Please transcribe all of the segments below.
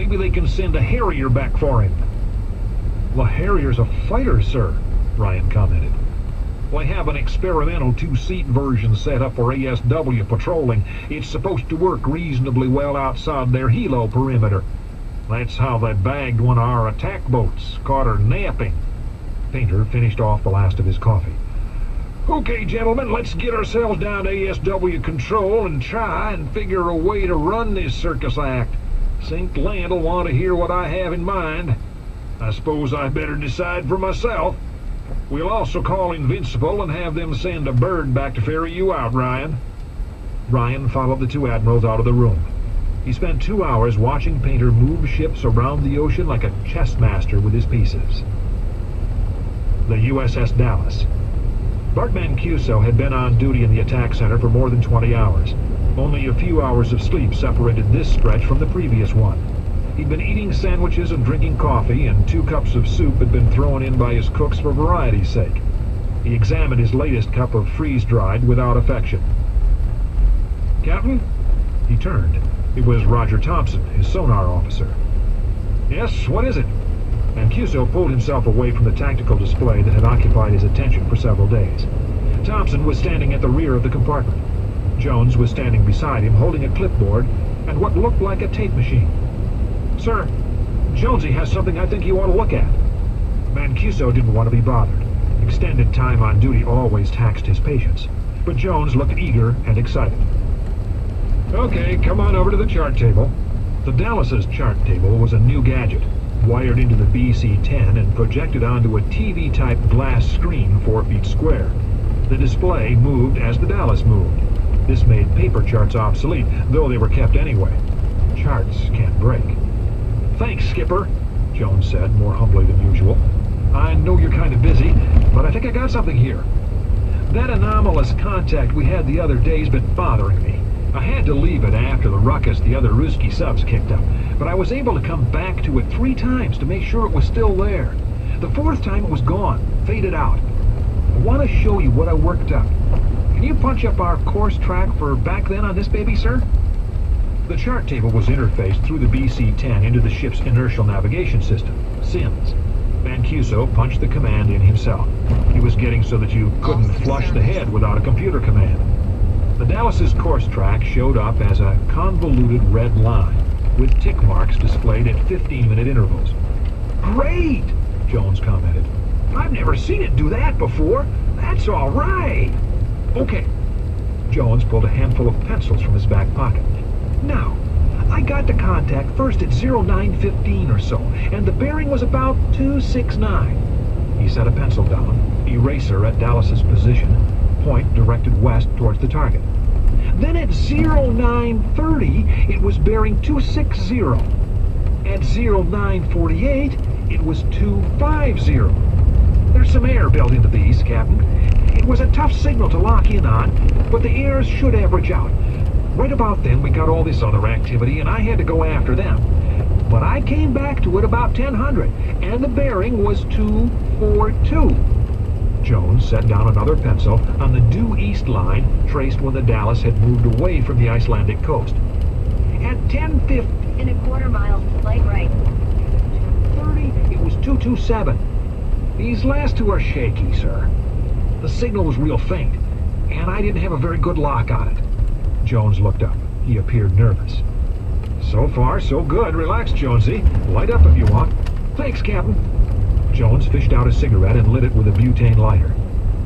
Maybe they can send a Harrier back for him. The Harrier's a fighter, sir, Ryan commented. Well, I have an experimental two-seat version set up for ASW patrolling. It's supposed to work reasonably well outside their helo perimeter. That's how they bagged one of our attack boats, caught her napping. Painter finished off the last of his coffee. Okay, gentlemen, let's get ourselves down to ASW control and try and figure a way to run this circus act. St. Land will want to hear what I have in mind. I suppose I better decide for myself. We'll also call Invincible and have them send a bird back to ferry you out, Ryan. Ryan followed the two admirals out of the room. He spent 2 hours watching Painter move ships around the ocean like a chess master with his pieces. The USS Dallas. Bart Mancuso had been on duty in the attack center for more than 20 hours. Only a few hours of sleep separated this stretch from the previous one. He'd been eating sandwiches and drinking coffee, and 2 cups of soup had been thrown in by his cooks for variety's sake. He examined his latest cup of freeze-dried without affection. Captain? He turned. It was Roger Thompson, his sonar officer. Yes, what is it? Mancuso pulled himself away from the tactical display that had occupied his attention for several days. Thompson was standing at the rear of the compartment. Jones was standing beside him, holding a clipboard and what looked like a tape machine. Sir, Jonesy has something I think you ought to look at. Mancuso didn't want to be bothered. Extended time on duty always taxed his patience. But Jones looked eager and excited. Okay, come on over to the chart table. The Dallas's chart table was a new gadget, wired into the BC-10 and projected onto a TV-type glass screen 4 feet square. The display moved as the Dallas moved. This made paper charts obsolete, though they were kept anyway. Charts can't break. Thanks, Skipper, Jones said, more humbly than usual. I know you're kind of busy, but I think I got something here. That anomalous contact we had the other day's been bothering me. I had to leave it after the ruckus the other Ruski subs kicked up, but I was able to come back to it 3 times to make sure it was still there. The 4th time it was gone, faded out. I want to show you what I worked up. Can you punch up our course track for back then on this baby, sir? The chart table was interfaced through the BC-10 into the ship's inertial navigation system, SINS. Mancuso punched the command in himself. He was getting so that you couldn't flush the head without a computer command. The Dallas's course track showed up as a convoluted red line, with tick marks displayed at 15-minute intervals. Great, Jones commented. I've never seen it do that before. That's all right. Okay. Jones pulled a handful of pencils from his back pocket. Now, I got to contact first at 0915 or so, and the bearing was about 269. He set a pencil down, eraser at Dallas's position, point directed west towards the target. Then at 0930, it was bearing 260. At 0948, it was 250. There's some air built into these, Captain. It was a tough signal to lock in on, but the airs should average out. Right about then, we got all this other activity, and I had to go after them. But I came back to it about 1000, and the bearing was 242. Jones set down another pencil on the due east line traced when the Dallas had moved away from the Icelandic coast. At 10:50... In a quarter mile, light right. 30, it was 227. These last 2 are shaky, sir. The signal was real faint, and I didn't have a very good lock on it. Jones looked up. He appeared nervous. So far, so good. Relax, Jonesy. Light up if you want. Thanks, Captain. Jones fished out a cigarette and lit it with a butane lighter.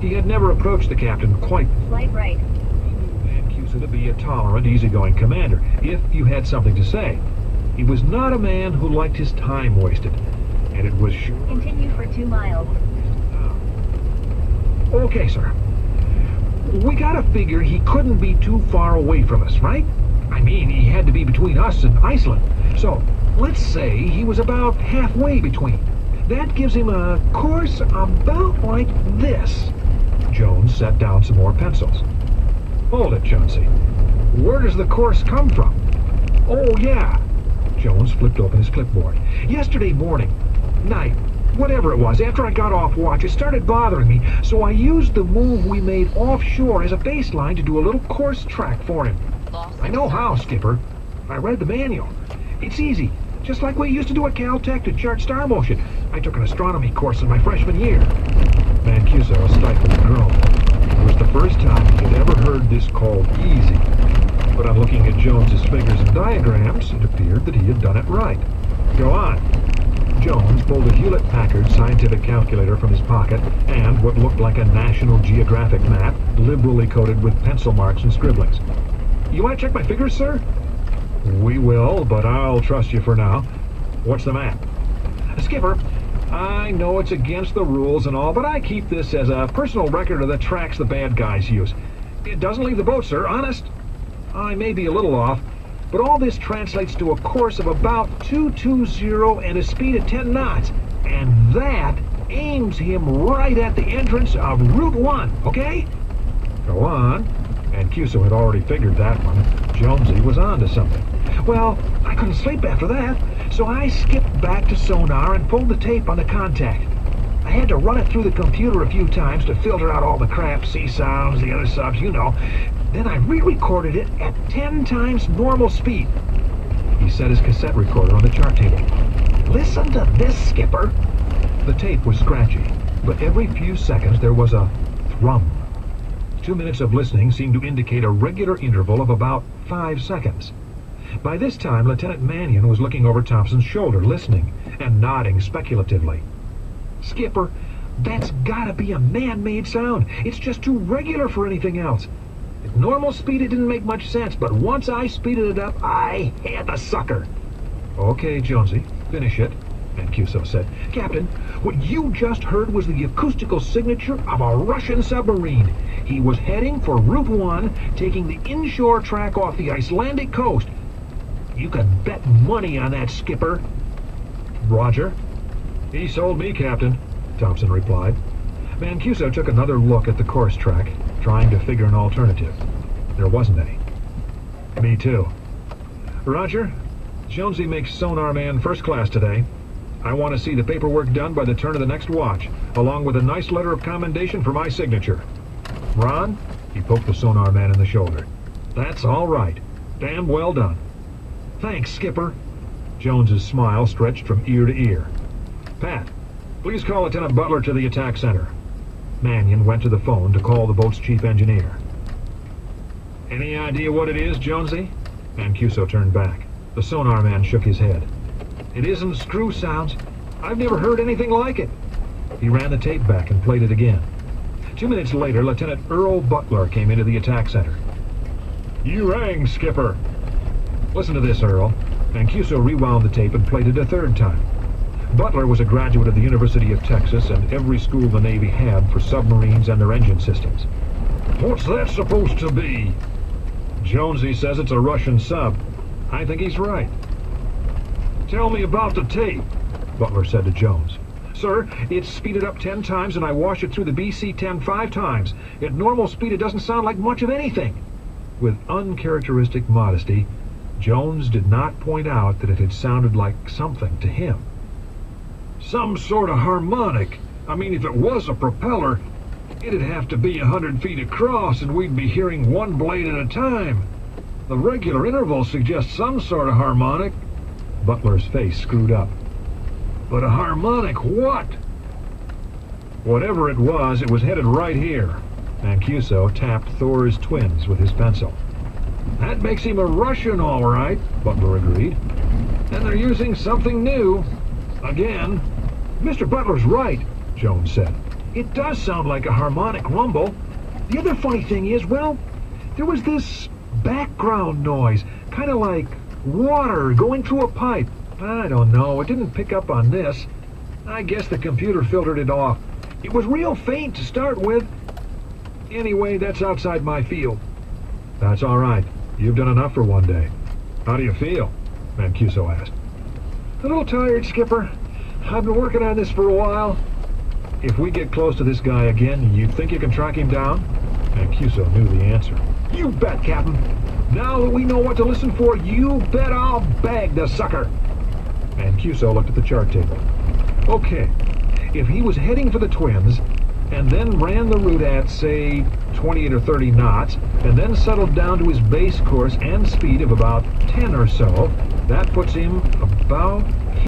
He had never approached the captain quite... Light right. He knew Mancuso to be a tolerant, easygoing commander, if you had something to say. He was not a man who liked his time wasted, and it was sure... Continue for 2 miles. Okay, sir. We gotta figure he couldn't be too far away from us, right? I mean, he had to be between us and Iceland. So, let's say he was about halfway between. That gives him a course about like this. Jones set down some more pencils. Hold it, Jonesy. Where does the course come from? Oh, yeah. Jones flipped open his clipboard. Yesterday morning, night, whatever it was, after I got off watch, it started bothering me, so I used the move we made offshore as a baseline to do a little course track for him. I know how, Skipper. I read the manual. It's easy. Just like we used to do at Caltech to chart star motion. I took an astronomy course in my freshman year. Mancuso stifled a groan. It was the first time he had ever heard this called easy. But on looking at Jones's figures and diagrams, it appeared that he had done it right. Go on. Jones pulled a Hewlett-Packard scientific calculator from his pocket and what looked like a National Geographic map, liberally coated with pencil marks and scribblings. You want to check my figures, sir? We will, but I'll trust you for now. What's the map? Skipper, I know it's against the rules and all, but I keep this as a personal record of the tracks the bad guys use. It doesn't leave the boat, sir, honest. I may be a little off, but all this translates to a course of about 220 and a speed of 10 knots. And that aims him right at the entrance of Route 1, okay? Go on. Mancuso had already figured that one. Jonesy was on to something. Well, I couldn't sleep after that, so I skipped back to sonar and pulled the tape on the contact. I had to run it through the computer a few times to filter out all the crap, sea sounds, the other subs, you know. Then I re-recorded it at 10 times normal speed. He set his cassette recorder on the chart table. Listen to this, Skipper. The tape was scratchy, but every few seconds there was a thrum. 2 minutes of listening seemed to indicate a regular interval of about 5 seconds. By this time, Lieutenant Mannion was looking over Thompson's shoulder, listening, and nodding speculatively. Skipper, that's gotta be a man-made sound. It's just too regular for anything else. At normal speed, it didn't make much sense, but once I speeded it up, I had the sucker. Okay, Jonesy, finish it, Mancuso said. Captain, what you just heard was the acoustical signature of a Russian submarine. He was heading for Route 1, taking the inshore track off the Icelandic coast. You can bet money on that, Skipper. Roger. He sold me, Captain, Thompson replied. Mancuso took another look at the course track, trying to figure an alternative. There wasn't any. Me too. Roger. Jonesy makes Sonar Man first class today. I want to see the paperwork done by the turn of the next watch, along with a nice letter of commendation for my signature. Ron? He poked the Sonar Man in the shoulder. That's all right. Damn well done. Thanks, Skipper. Jones's smile stretched from ear to ear. Pat, please call Lieutenant Butler to the attack center. Mannion went to the phone to call the boat's chief engineer. Any idea what it is, Jonesy? Mancuso turned back. The sonar man shook his head. It isn't screw sounds. I've never heard anything like it. He ran the tape back and played it again. 2 minutes later, Lieutenant Earl Butler came into the attack center. You rang, Skipper. Listen to this, Earl. Mancuso rewound the tape and played it a third time. Butler was a graduate of the University of Texas and every school the Navy had for submarines and their engine systems. What's that supposed to be? Jonesy says it's a Russian sub. I think he's right. Tell me about the tape, Butler said to Jones. Sir, it's speeded up 10 times and I washed it through the BC-10 5 times. At normal speed, it doesn't sound like much of anything. With uncharacteristic modesty, Jones did not point out that it had sounded like something to him. Some sort of harmonic. I mean, if it was a propeller, it'd have to be 100 feet across and we'd be hearing one blade at a time. The regular interval suggests some sort of harmonic. Butler's face screwed up. But a harmonic what? Whatever it was headed right here. Mancuso tapped Thor's twins with his pencil. That makes him a Russian, all right, Butler agreed. And they're using something new. Again. Mr. Butler's right, Jones said. It does sound like a harmonic rumble. The other funny thing is, well, there was this background noise, kind of like water going through a pipe. I don't know, it didn't pick up on this. I guess the computer filtered it off. It was real faint to start with. Anyway, that's outside my field. That's all right. You've done enough for one day. How do you feel? Mancuso asked. A little tired, Skipper. I've been working on this for a while. If we get close to this guy again, you think you can track him down? Mancuso knew the answer. You bet, Captain. Now that we know what to listen for, you bet I'll bag the sucker. Mancuso looked at the chart table. Okay, if he was heading for the twins, and then ran the route at, say, 28 or 30 knots, and then settled down to his base course and speed of about 10 or so, That puts him about